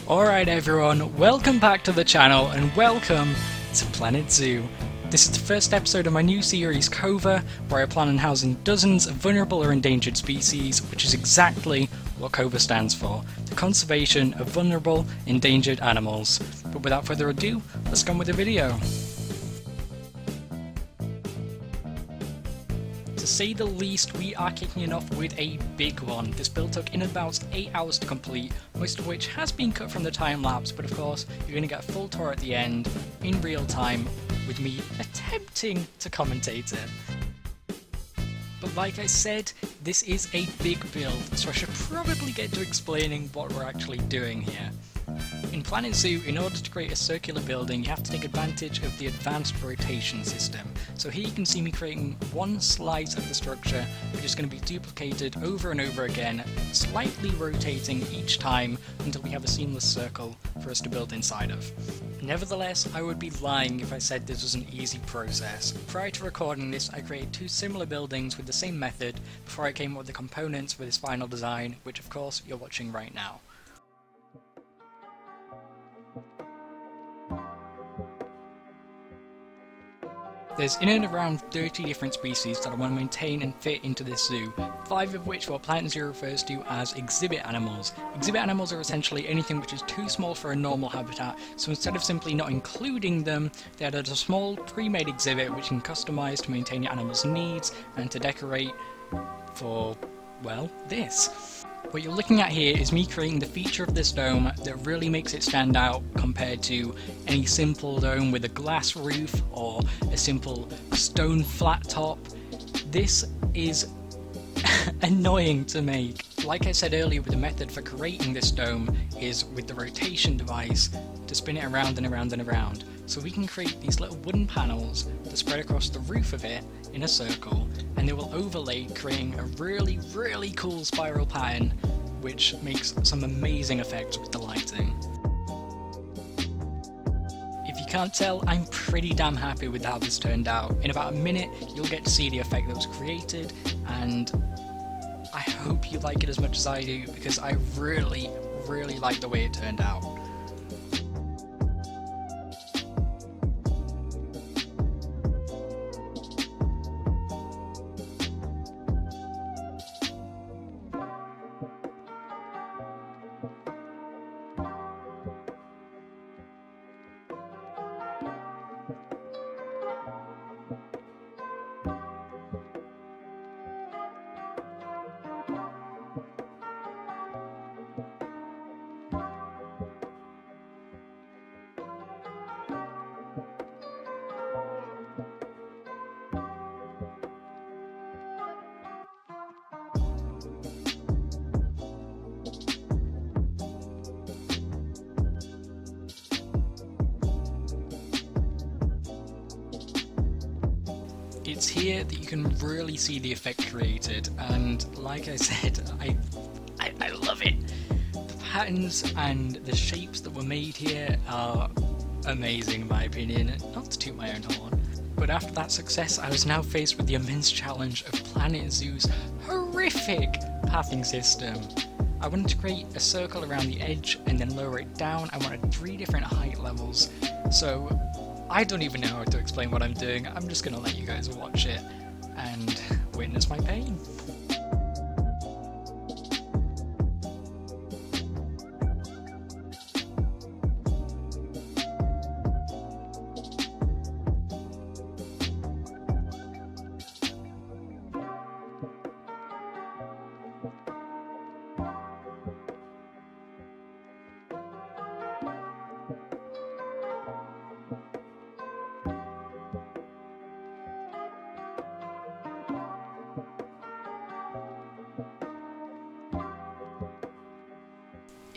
Alright everyone, welcome back to the channel and welcome to Planet Zoo. This is the first episode of my new series COVEA, where I plan on housing dozens of vulnerable or endangered species, which is exactly what COVEA stands for, the conservation of vulnerable, endangered animals. But without further ado, let's go on with the video. To say the least, we are kicking it off with a big one. This build took in about 8 hours to complete, most of which has been cut from the time lapse, but of course you're going to get a full tour at the end, in real time, with me attempting to commentate it. But like I said, this is a big build, so I should probably get to explaining what we're actually doing here. In Planet Zoo, in order to create a circular building, you have to take advantage of the advanced rotation system. So here you can see me creating one slice of the structure, which is going to be duplicated over and over again, slightly rotating each time until we have a seamless circle for us to build inside of. Nevertheless, I would be lying if I said this was an easy process. Prior to recording this, I created two similar buildings with the same method before I came up with the components for this final design, which of course you're watching right now. There's in and around 30 different species that I want to maintain and fit into this zoo, 5 of which what Planet Zoo refers to as exhibit animals. Exhibit animals are essentially anything which is too small for a normal habitat, so instead of simply not including them, they added a small pre-made exhibit which you can customize to maintain your animal's needs and to decorate for, well, this. What you're looking at here is me creating the feature of this dome that really makes it stand out compared to any simple dome with a glass roof or a simple stone flat top. This is annoying to make. Like I said earlier, with the method for creating this dome is with the rotation device to spin it around and around and around. So we can create these little wooden panels that spread across the roof of it in a circle, and they will overlay, creating a really cool spiral pattern which makes some amazing effects with the lighting. If you can't tell, I'm pretty damn happy with how this turned out. In about a minute you'll get to see the effect that was created, and I hope you like it as much as I do, because I really like the way it turned out. It's here that you can really see the effect created, and like I said, I love it. The patterns and the shapes that were made here are amazing in my opinion, not to toot my own horn. But after that success, I was now faced with the immense challenge of Planet Zoo's horrific pathing system. I wanted to create a circle around the edge and then lower it down. I wanted 3 different height levels, so I don't even know how to explain what I'm doing. I'm just gonna let you guys watch it and witness my pain.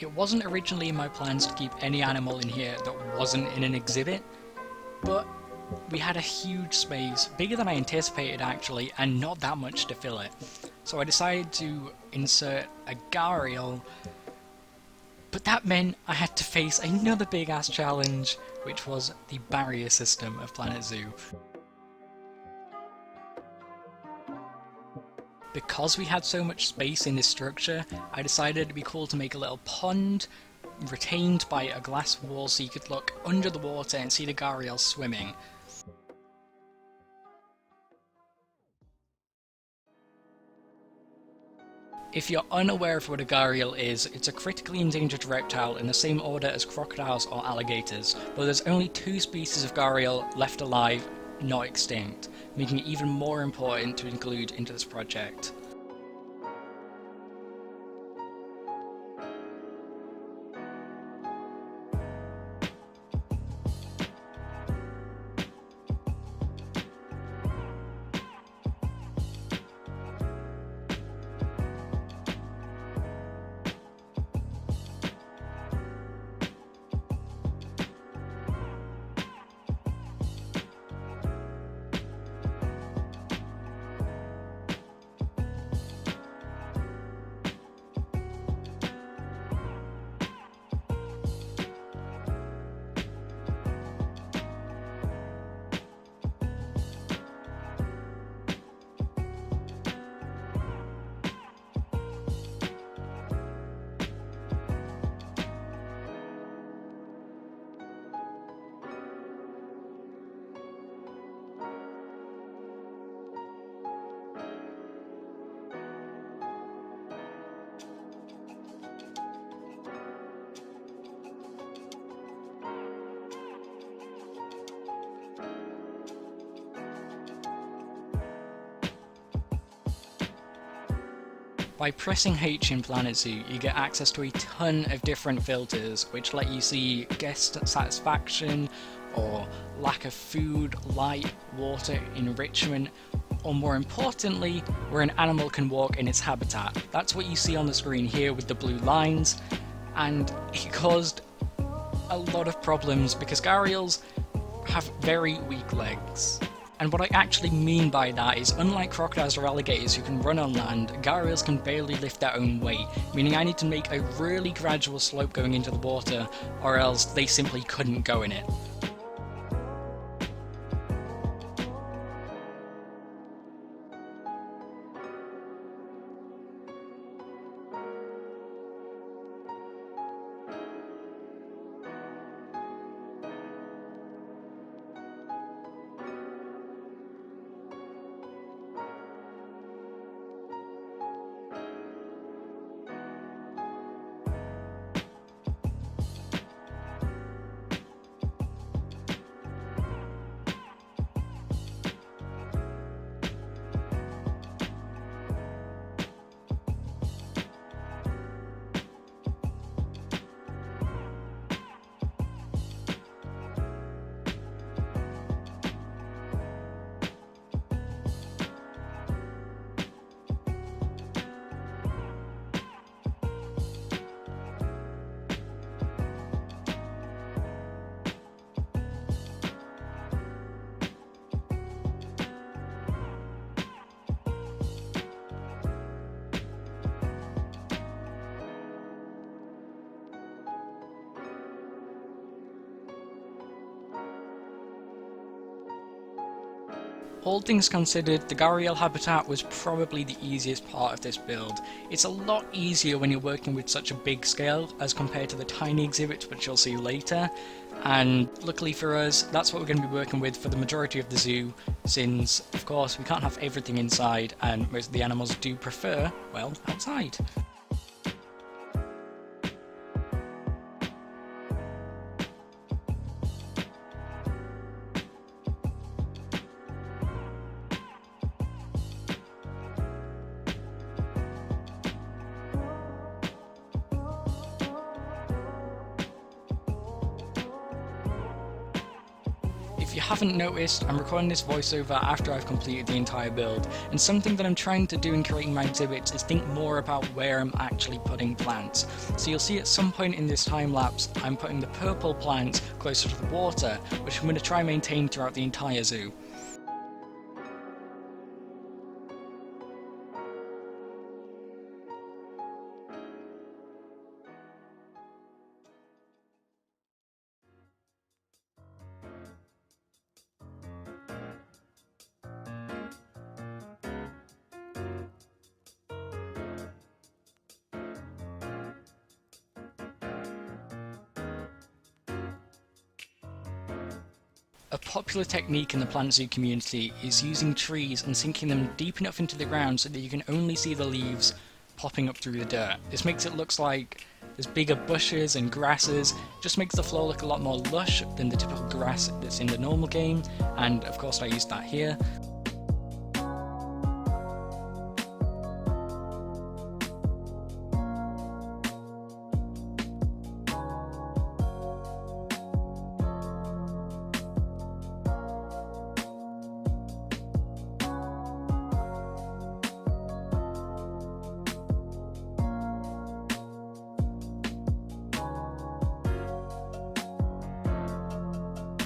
It wasn't originally in my plans to keep any animal in here that wasn't in an exhibit, but we had a huge space, bigger than I anticipated actually, and not that much to fill it. So I decided to insert a gharial, but that meant I had to face another big ass challenge, which was the barrier system of Planet Zoo. Because we had so much space in this structure, I decided it'd be cool to make a little pond retained by a glass wall so you could look under the water and see the gharials swimming. If you're unaware of what a gharial is, it's a critically endangered reptile in the same order as crocodiles or alligators, but there's only 2 species of gharial left alive, not extinct, making it even more important to include into this project. By pressing H in Planet Zoo, you get access to a ton of different filters which let you see guest satisfaction, or lack of food, light, water, enrichment, or more importantly, where an animal can walk in its habitat. That's what you see on the screen here with the blue lines, and it caused a lot of problems because gharials have very weak legs. And what I actually mean by that is, unlike crocodiles or alligators who can run on land, gharials can barely lift their own weight, meaning I need to make a really gradual slope going into the water, or else they simply couldn't go in it. All things considered, the gharial habitat was probably the easiest part of this build. It's a lot easier when you're working with such a big scale as compared to the tiny exhibits which you'll see later, and luckily for us, that's what we're going to be working with for the majority of the zoo, since of course we can't have everything inside and most of the animals do prefer, well, outside. If you haven't noticed, I'm recording this voiceover after I've completed the entire build, and something that I'm trying to do in creating my exhibits is think more about where I'm actually putting plants. So you'll see at some point in this time lapse, I'm putting the purple plants closer to the water, which I'm going to try and maintain throughout the entire zoo. A popular technique in the plant zoo community is using trees and sinking them deep enough into the ground so that you can only see the leaves popping up through the dirt. This makes it look like there's bigger bushes and grasses, just makes the floor look a lot more lush than the typical grass that's in the normal game, and of course I used that here.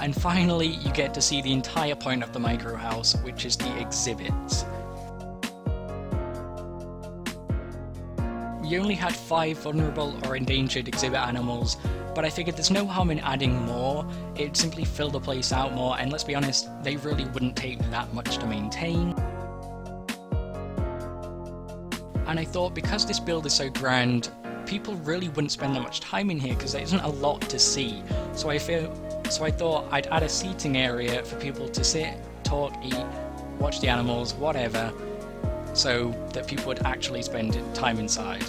And finally, you get to see the entire point of the Microhouse, which is the exhibits. We only had 5 vulnerable or endangered exhibit animals, but I figured there's no harm in adding more. It'd simply fill the place out more, and let's be honest, they really wouldn't take that much to maintain. And I thought because this build is so grand, people really wouldn't spend that much time in here because there isn't a lot to see. So I thought I'd add a seating area for people to sit, talk, eat, watch the animals, whatever, so that people would actually spend time inside.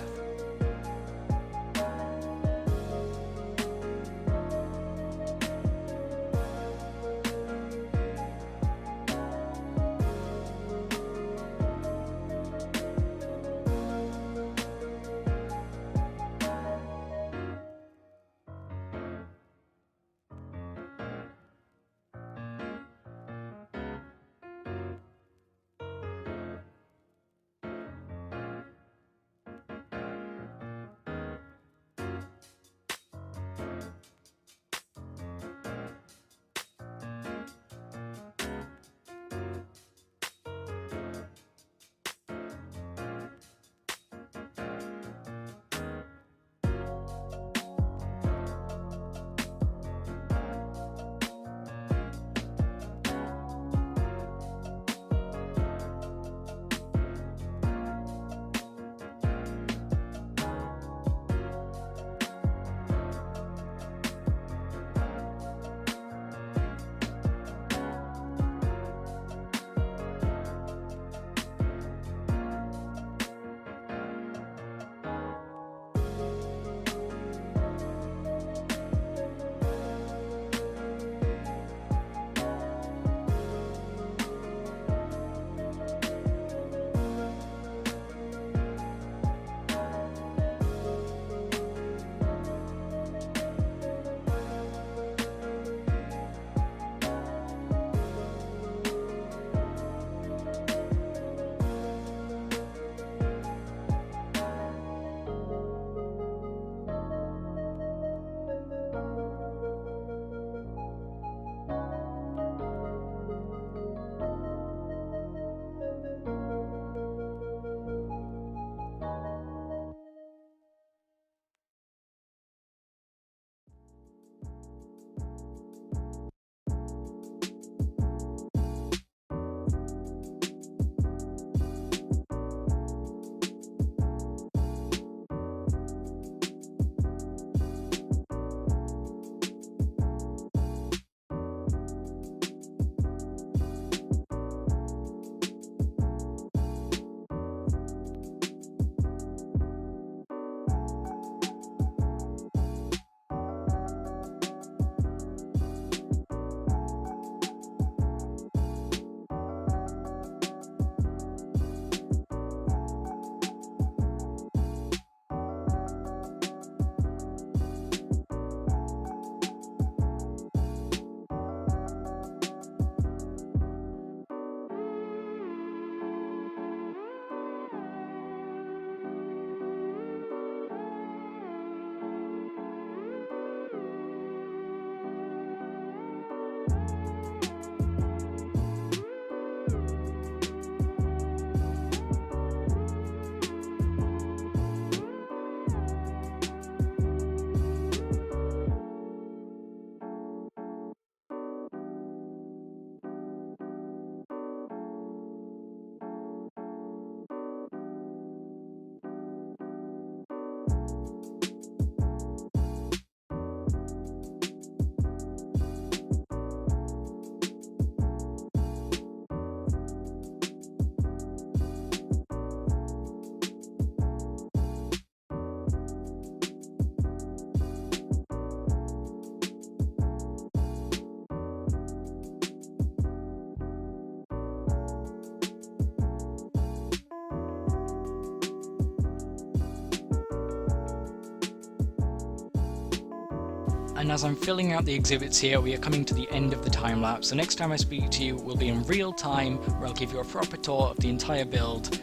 And as I'm filling out the exhibits here, we are coming to the end of the time lapse. The next time I speak to you will be in real time, where I'll give you a proper tour of the entire build.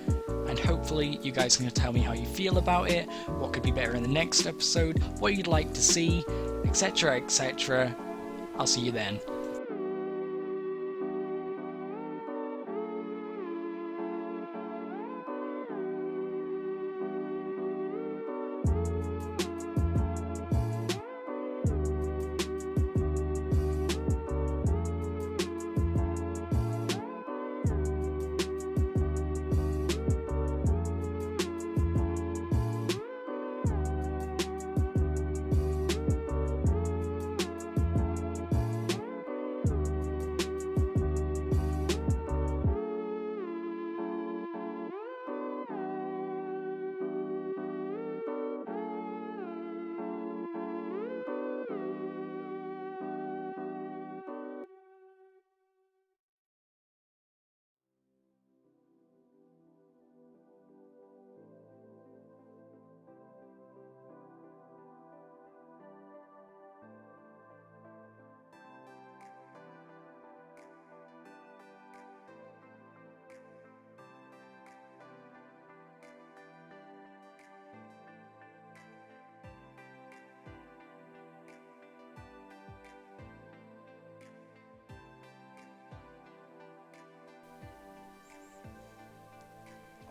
And hopefully you guys can tell me how you feel about it, what could be better in the next episode, what you'd like to see, etc, etc. I'll see you then.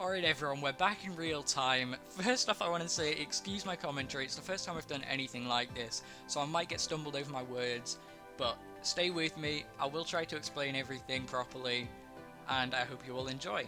Alright everyone, we're back in real time. First off, I want to say, excuse my commentary, it's the first time I've done anything like this, so I might get stumbled over my words, but stay with me, I will try to explain everything properly, and I hope you will enjoy.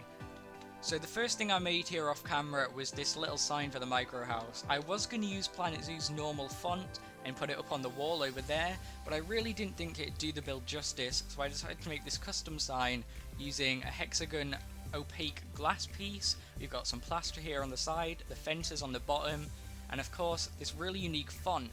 So the first thing I made here off camera was this little sign for the Microhouse. I was going to use Planet Zoo's normal font and put it up on the wall over there, but I really didn't think it'd do the build justice, so I decided to make this custom sign using a hexagon opaque glass piece. You've got some plaster here on the side, the fences on the bottom, and of course this really unique font.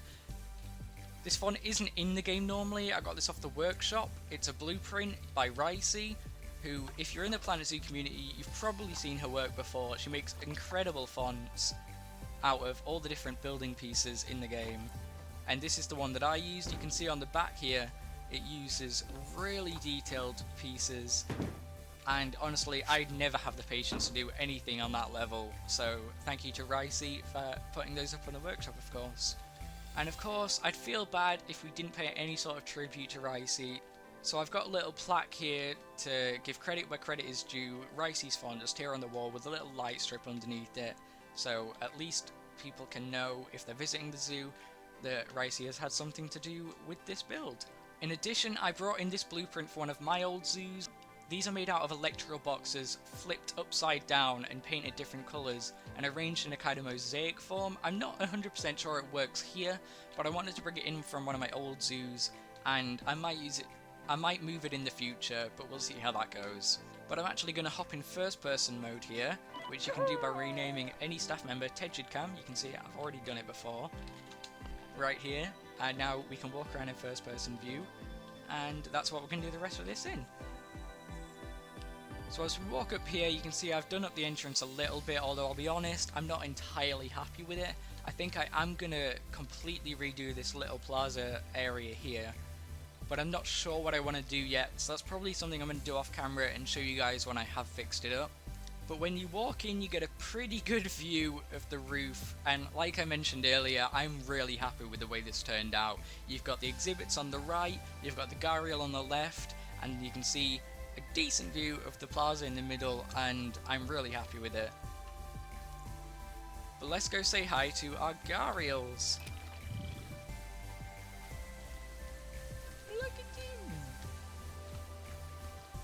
This font isn't in the game normally, I got this off the workshop. It's a blueprint by Ricey, who, if you're in the Planet Zoo community, you've probably seen her work before. She makes incredible fonts out of all the different building pieces in the game. And this is the one that I used. You can see on the back here, it uses really detailed pieces. And honestly, I'd never have the patience to do anything on that level, so thank you to Ricey for putting those up on the workshop, of course. And of course, I'd feel bad if we didn't pay any sort of tribute to Ricey, so I've got a little plaque here to give credit where credit is due. Ricey's font just here on the wall with a little light strip underneath it, so at least people can know if they're visiting the zoo that Ricey has had something to do with this build. In addition, I brought in this blueprint for one of my old zoos. These are made out of electrical boxes, flipped upside down and painted different colours, and arranged in a kind of mosaic form. I'm not 100% sure it works here, but I wanted to bring it in from one of my old zoos, and I might use it. I might move it in the future, but we'll see how that goes. But I'm actually going to hop in first person mode here, which you can do by renaming any staff member Tejidcam. You can see I've already done it before. Right here, and now we can walk around in first person view, and that's what we're going to do the rest of this in. So as we walk up here, you can see I've done up the entrance a little bit, although I'll be honest, I'm not entirely happy with it. I think I am going to completely redo this little plaza area here, but I'm not sure what I want to do yet, so that's probably something I'm going to do off camera and show you guys when I have fixed it up. But when you walk in, you get a pretty good view of the roof, and like I mentioned earlier, I'm really happy with the way this turned out. You've got the exhibits on the right, you've got the Gharial on the left, and you can see a decent view of the plaza in the middle, and I'm really happy with it. But let's go say hi to our Gharials. Look at him!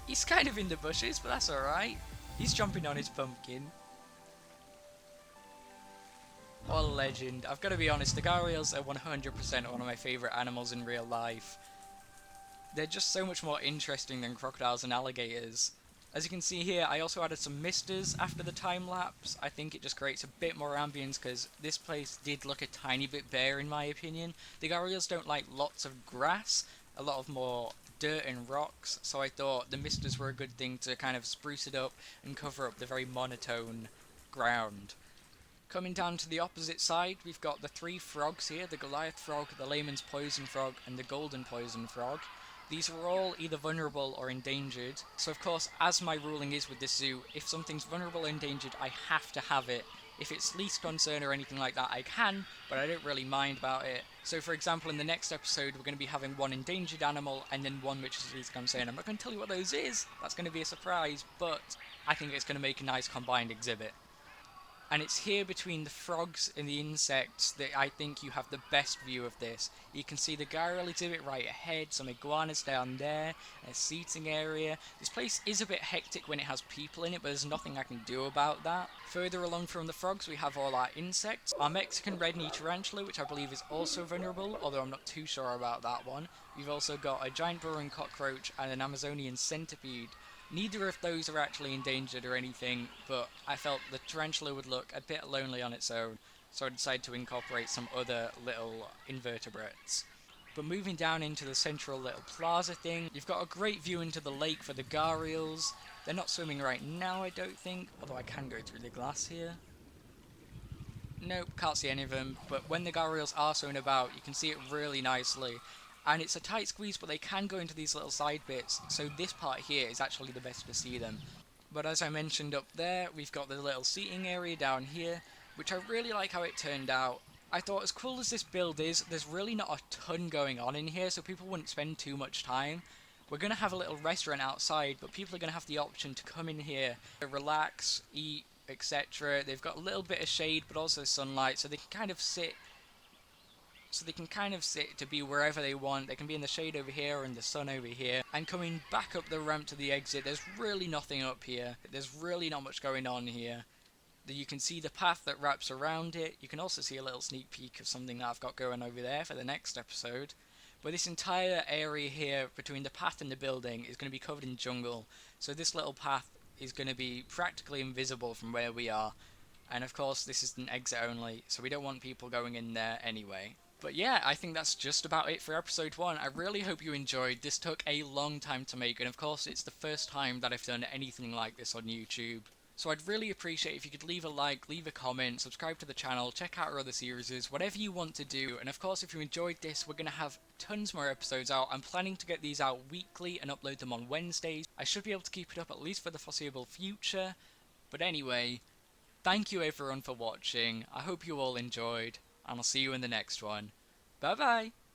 He's kind of in the bushes, but that's alright. He's jumping on his pumpkin. What a legend. I've got to be honest, the Gharials are 100% one of my favourite animals in real life. They're just so much more interesting than crocodiles and alligators. As you can see here, I also added some misters after the time lapse. I think it just creates a bit more ambience because this place did look a tiny bit bare in my opinion. The Gharials don't like lots of grass, a lot of more dirt and rocks, so I thought the misters were a good thing to kind of spruce it up and cover up the very monotone ground. Coming down to the opposite side, we've got the three frogs here, the Goliath frog, the layman's poison frog, and the golden poison frog. These are all either vulnerable or endangered, so of course, as my ruling is with this zoo, if something's vulnerable or endangered, I have to have it. If it's least concern or anything like that, I can, but I don't really mind about it. So for example, in the next episode, we're going to be having one endangered animal and then one which is least concern. I'm not going to tell you what those is, that's going to be a surprise, but I think it's going to make a nice combined exhibit. And it's here between the frogs and the insects that I think you have the best view of this. You can see the gyral exhibit right ahead, some iguanas down there, a seating area. This place is a bit hectic when it has people in it, but there's nothing I can do about that. Further along from the frogs, we have all our insects. Our Mexican red knee tarantula, which I believe is also vulnerable, although I'm not too sure about that one. We've also got a giant burrowing cockroach and an Amazonian centipede. Neither of those are actually endangered or anything, but I felt the tarantula would look a bit lonely on its own, so I decided to incorporate some other little invertebrates. But moving down into the central little plaza thing, you've got a great view into the lake for the gharials. They're not swimming right now, I don't think, although I can go through the glass here. Nope, can't see any of them, but when the gharials are swimming about, you can see it really nicely. And it's a tight squeeze, but they can go into these little side bits, so this part here is actually the best to see them. But as I mentioned up there, we've got the little seating area down here, which I really like how it turned out. I thought as cool as this build is, there's really not a ton going on in here, so people wouldn't spend too much time. We're going to have a little restaurant outside, but people are going to have the option to come in here, relax, eat, etc. They've got a little bit of shade, but also sunlight, so they can kind of sit to be wherever they want. They can be in the shade over here or in the sun over here. And coming back up the ramp to the exit, there's really nothing up here. There's really not much going on here. You can see the path that wraps around it. You can also see a little sneak peek of something that I've got going over there for the next episode. But this entire area here between the path and the building is going to be covered in jungle. So this little path is going to be practically invisible from where we are. And of course this is an exit only, so we don't want people going in there anyway. But yeah, I think that's just about it for episode 1. I really hope you enjoyed. This took a long time to make, and of course it's the first time that I've done anything like this on YouTube. So I'd really appreciate if you could leave a like, leave a comment, subscribe to the channel, check out our other series, whatever you want to do. And of course, if you enjoyed this, we're going to have tons more episodes out. I'm planning to get these out weekly and upload them on Wednesdays. I should be able to keep it up at least for the foreseeable future. But anyway, thank you everyone for watching. I hope you all enjoyed, and I'll see you in the next one. Bye bye!